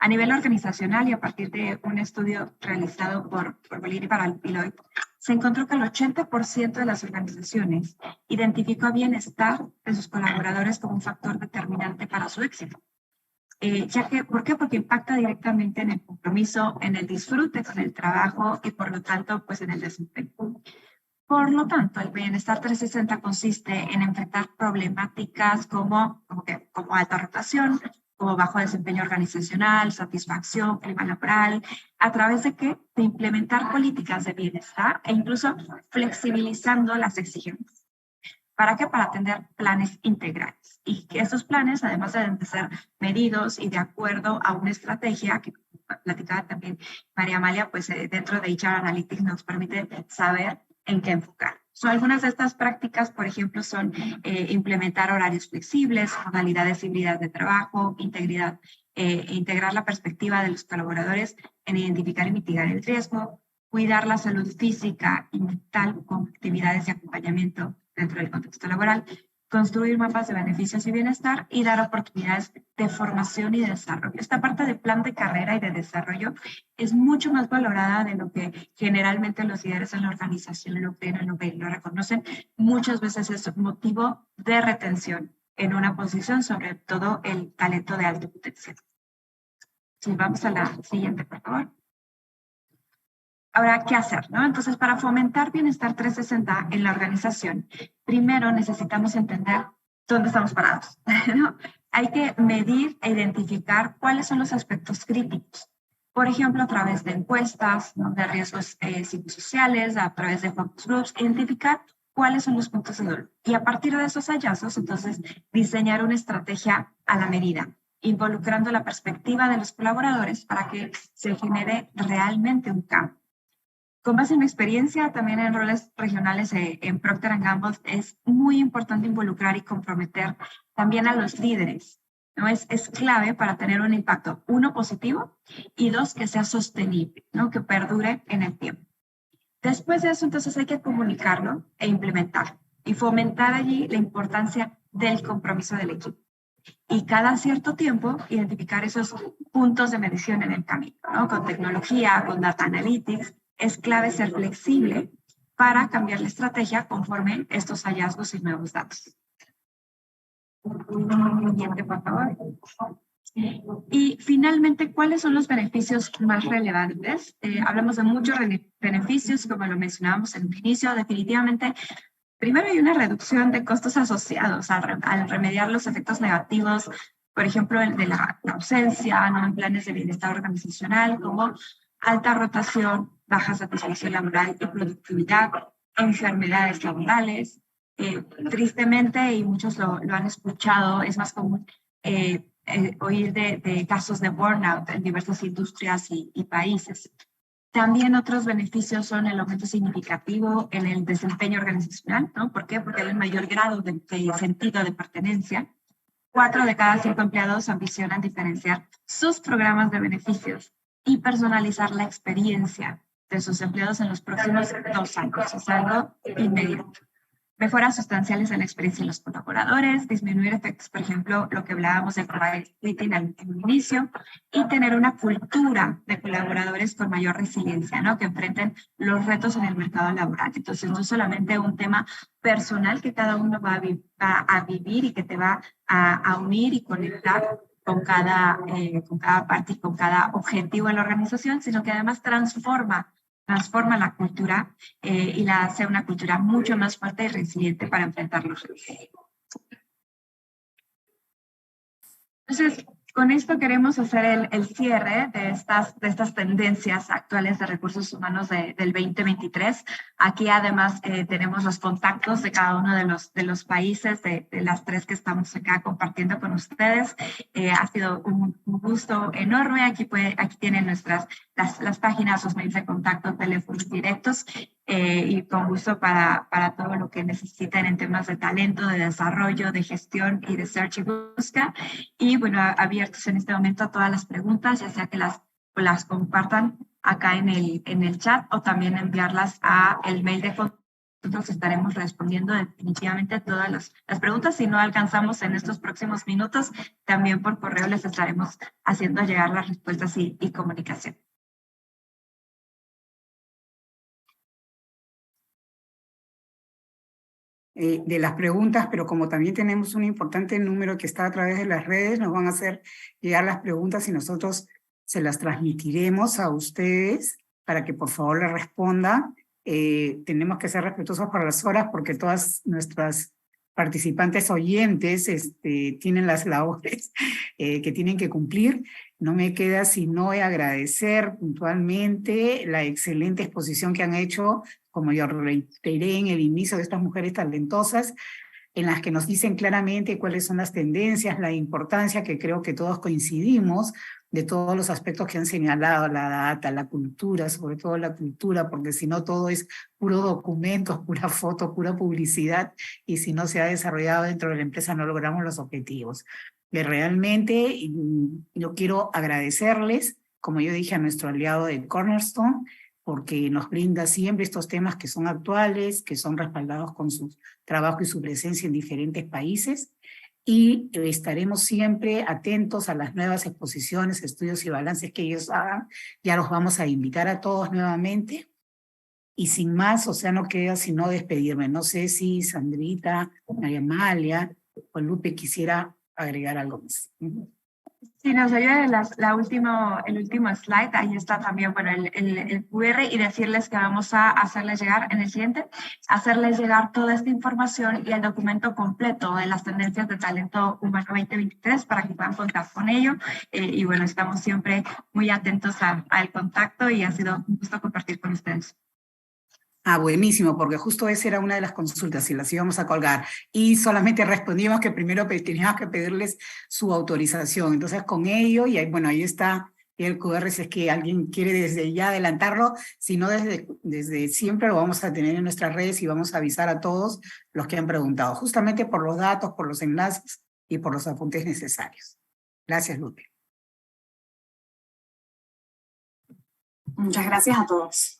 A nivel organizacional y a partir de un estudio realizado por Bolívar y Paralpiloy, se encontró que el 80% de las organizaciones identificó bienestar de sus colaboradores como un factor determinante para su éxito. ¿Por qué? Porque impacta directamente en el compromiso, en el disfrute con el trabajo y por lo tanto, pues en el desempeño. Por lo tanto, el bienestar 360 consiste en enfrentar problemáticas como alta rotación, como bajo desempeño organizacional, satisfacción, clima laboral, ¿a través de qué? De implementar políticas de bienestar e incluso flexibilizando las exigencias. ¿Para qué? Para atender planes integrales. Y que estos planes, además deben de ser medidos y de acuerdo a una estrategia que platicaba también María Amalia, pues dentro de HR Analytics nos permite saber en qué enfocarnos. Algunas de estas prácticas, por ejemplo, son implementar horarios flexibles, modalidades híbridas de trabajo, integrar la perspectiva de los colaboradores en identificar y mitigar el riesgo, cuidar la salud física y mental con actividades de acompañamiento dentro del contexto laboral, construir mapas de beneficios y bienestar y dar oportunidades de formación y de desarrollo. Esta parte de plan de carrera y de desarrollo es mucho más valorada de lo que generalmente los líderes en la organización lo creen o lo reconocen. Muchas veces es motivo de retención en una posición, sobre todo el talento de alto potencial. Sí, vamos a la siguiente, por favor. Ahora, ¿qué hacer? ¿No? Entonces, para fomentar bienestar 360 en la organización, primero necesitamos entender dónde estamos parados, ¿no? Hay que medir e identificar cuáles son los aspectos críticos. Por ejemplo, a través de encuestas, ¿no?, de riesgos psicosociales, a través de focus groups, identificar cuáles son los puntos de dolor. Y a partir de esos hallazgos, entonces, diseñar una estrategia a la medida, involucrando la perspectiva de los colaboradores para que se genere realmente un cambio. Con base en mi experiencia, también en roles regionales en Procter & Gamble, es muy importante involucrar y comprometer también a los líderes, ¿no? Es clave para tener un impacto, uno, positivo, y dos, que sea sostenible, ¿no?, que perdure en el tiempo. Después de eso, entonces, hay que comunicarlo e implementarlo y fomentar allí la importancia del compromiso del equipo. Y cada cierto tiempo identificar esos puntos de medición en el camino, ¿no? Con tecnología, con data analytics, es clave ser flexible para cambiar la estrategia conforme estos hallazgos y nuevos datos. Siguiente, por favor. Y finalmente, ¿cuáles son los beneficios más relevantes? Hablamos de muchos beneficios, como lo mencionábamos en el inicio. Definitivamente, primero hay una reducción de costos asociados al remediar los efectos negativos, por ejemplo, el de la ausencia, ¿no?, en planes de bienestar organizacional, como alta rotación, baja satisfacción laboral y productividad, enfermedades laborales. Tristemente, y muchos lo han escuchado, es más común oír de casos de burnout en diversas industrias y países. También otros beneficios son el aumento significativo en el desempeño organizacional, ¿no? ¿Por qué? Porque hay un mayor grado de sentido de pertenencia. 4 de cada 5 empleados ambicionan diferenciar sus programas de beneficios y personalizar la experiencia de sus empleados en los próximos 2 años. Es algo inmediato. Mejoras sustanciales en la experiencia de los colaboradores, disminuir efectos, por ejemplo, lo que hablábamos de splitting en el inicio, y tener una cultura de colaboradores con mayor resiliencia, ¿no?, que enfrenten los retos en el mercado laboral. Entonces, no solamente un tema personal que cada uno va a vivir y que te va a unir y conectar con cada parte y con cada objetivo de la organización, sino que además transforma la cultura y la hace una cultura mucho más fuerte y resiliente para enfrentar los retos. Entonces, con esto queremos hacer el cierre de estas tendencias actuales de recursos humanos del 2023. Aquí además tenemos los contactos de cada uno de los países, de las 3 que estamos acá compartiendo con ustedes. Ha sido un gusto enorme. Aquí tienen las páginas, los mails de contacto, teléfonos directos, y con gusto para todo lo que necesiten en temas de talento, de desarrollo, de gestión y de search y búsqueda. Y bueno, abiertos en este momento a todas las preguntas, ya sea que las compartan acá en el chat o también enviarlas a el mail de contacto. Nosotros estaremos respondiendo definitivamente todas las preguntas. Si no alcanzamos en estos próximos minutos, también por correo les estaremos haciendo llegar las respuestas y comunicación. De las preguntas, pero como también tenemos un importante número que está a través de las redes, nos van a hacer llegar las preguntas y nosotros se las transmitiremos a ustedes para que por favor le respondan. Tenemos que ser respetuosos para las horas porque todas nuestras participantes oyentes tienen las labores que tienen que cumplir. No me queda sino agradecer puntualmente la excelente exposición que han hecho, como yo reiteré en el inicio, de estas mujeres talentosas. en las que nos dicen claramente cuáles son las tendencias, la importancia, que creo que todos coincidimos, de todos los aspectos que han señalado, la data, la cultura, sobre todo la cultura, porque si no todo es puro documentos, pura foto, pura publicidad, y si no se ha desarrollado dentro de la empresa no logramos los objetivos. Que realmente yo quiero agradecerles, como yo dije, a nuestro aliado de Cornerstone, porque nos brinda siempre estos temas que son actuales, que son respaldados con su trabajo y su presencia en diferentes países, y estaremos siempre atentos a las nuevas exposiciones, estudios y balances que ellos hagan. Ya los vamos a invitar a todos nuevamente. Y sin más, o sea, no queda sino despedirme. No sé si Sandrita, María Amalia o Lupe quisiera agregar algo más. Sí, nos ayuda el último slide, ahí está también, bueno, el QR, y decirles que vamos a hacerles llegar en el siguiente, hacerles llegar toda esta información y el documento completo de las tendencias de talento humano 2023 para que puedan contar con ello. Y bueno, estamos siempre muy atentos al contacto y ha sido un gusto compartir con ustedes. Ah, buenísimo, porque justo esa era una de las consultas y las íbamos a colgar. Y solamente respondimos que primero teníamos que pedirles su autorización. Entonces, con ello, y ahí, bueno, ahí está el QR, si es que alguien quiere desde ya adelantarlo, si no desde siempre lo vamos a tener en nuestras redes y vamos a avisar a todos los que han preguntado, justamente por los datos, por los enlaces y por los apuntes necesarios. Gracias, Lupe. Muchas gracias a todos.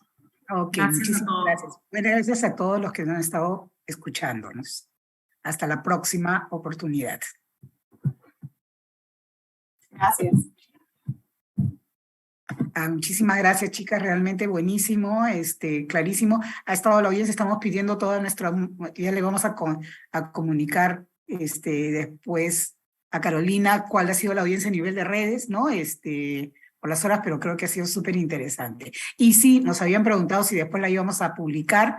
Ok, Gracias a muchísimas todos. gracias. Bueno, gracias a todos los que han estado escuchándonos. Hasta la próxima oportunidad. Gracias. Muchísimas gracias, chicas, realmente buenísimo, clarísimo. Ha estado la audiencia, estamos pidiendo toda nuestra, ya le vamos a comunicar después a Carolina cuál ha sido la audiencia a nivel de redes, ¿no? Por las horas, pero creo que ha sido súper interesante. Y sí, nos habían preguntado si después la íbamos a publicar.